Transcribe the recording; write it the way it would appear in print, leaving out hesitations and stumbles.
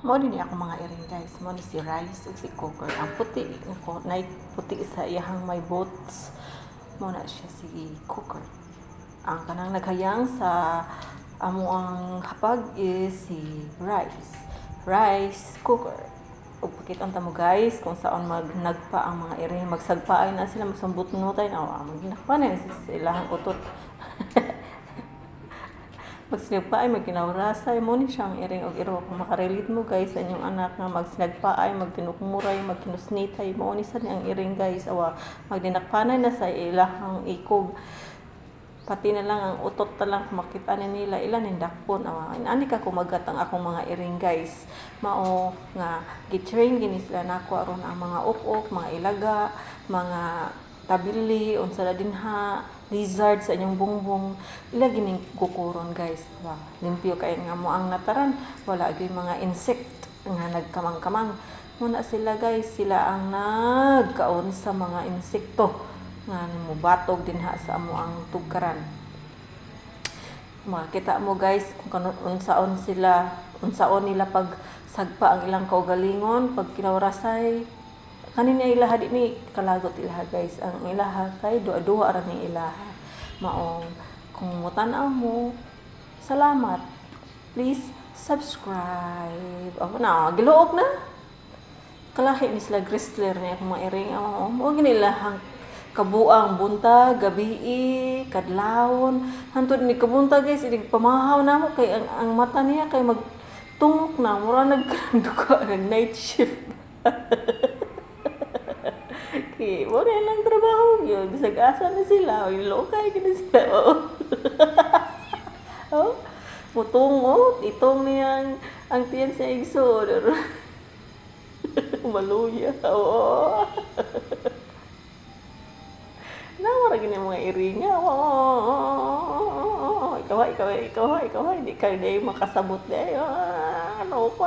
Mo din ako mga iring guys, mo ni si Rice ug si Cooker. Ang puti ko, nay puti sa iyahang may boats. Mo na siya si Cooker. Ang kanang naghayang sa amo ang hapag is si Rice. Rice Cooker. Ug pakitaan ta mo guys kung saan nagpa ang mga iring, magsagpaay na sila, magsambut nutay na maginakpa na sa ilahang utot. Magsinagpaay, magkinawrasay, mo ni siyang iring og iro. Kung makarelate mo guys sa inyong anak nga magsinagpaay, magtinukmuray, magkinusnitay, mo ni sa niyang iring guys. Awa, magdinakpanay na sa ilahang ikog. Pati na lang ang utot na lang makita na nila ilan indakpon. Awa, ani ka kumagat ang akong mga iring guys. Mao nga gitrain gini sila nako aron ang mga up-up, mga ilaga, mga tabili, unsa na dinha, lizard sa inyong bungbong, ila gining kukuron guys. Wow, limpyo kay nga mo ang nataran, wala gyud mga insect nga nagkamang-kamang. Muna sila guys, sila ang nagkaon sa mga insekto nga mubatog dinha sa amo ang tugkaran. Makita mo guys kung unsaon sila, unsaon nila pag sagpa ang ilang kaugalingon, pag kinawrasay, kanin niya ilaha di ni kalagot ilaha guys. Ang ilaha kay duha-duha ra ning ilaha. Maong kung mutanaw mo, salamat. Please subscribe. Ako na, giluog na. Kalahi ni sila Gristler niya kung mga iring. Mo ginilahang kabuang buntag, gabi, kadlawon. Hantod ni kabunta guys, idig pamahaw na mo kay ang mata niya kay magtungok na, mura nagduka, nag-night shift. Okay, mo na lang trabaho yun. Bisag asa na sila. O, lokay ka na sila. Oh, mutungot. Itong niyang ang tiyan sa igso. Maluya. Oo. Nawara gini mga iringa. Ikaw. Hindi kayo na yung makasabot na yun. Loko.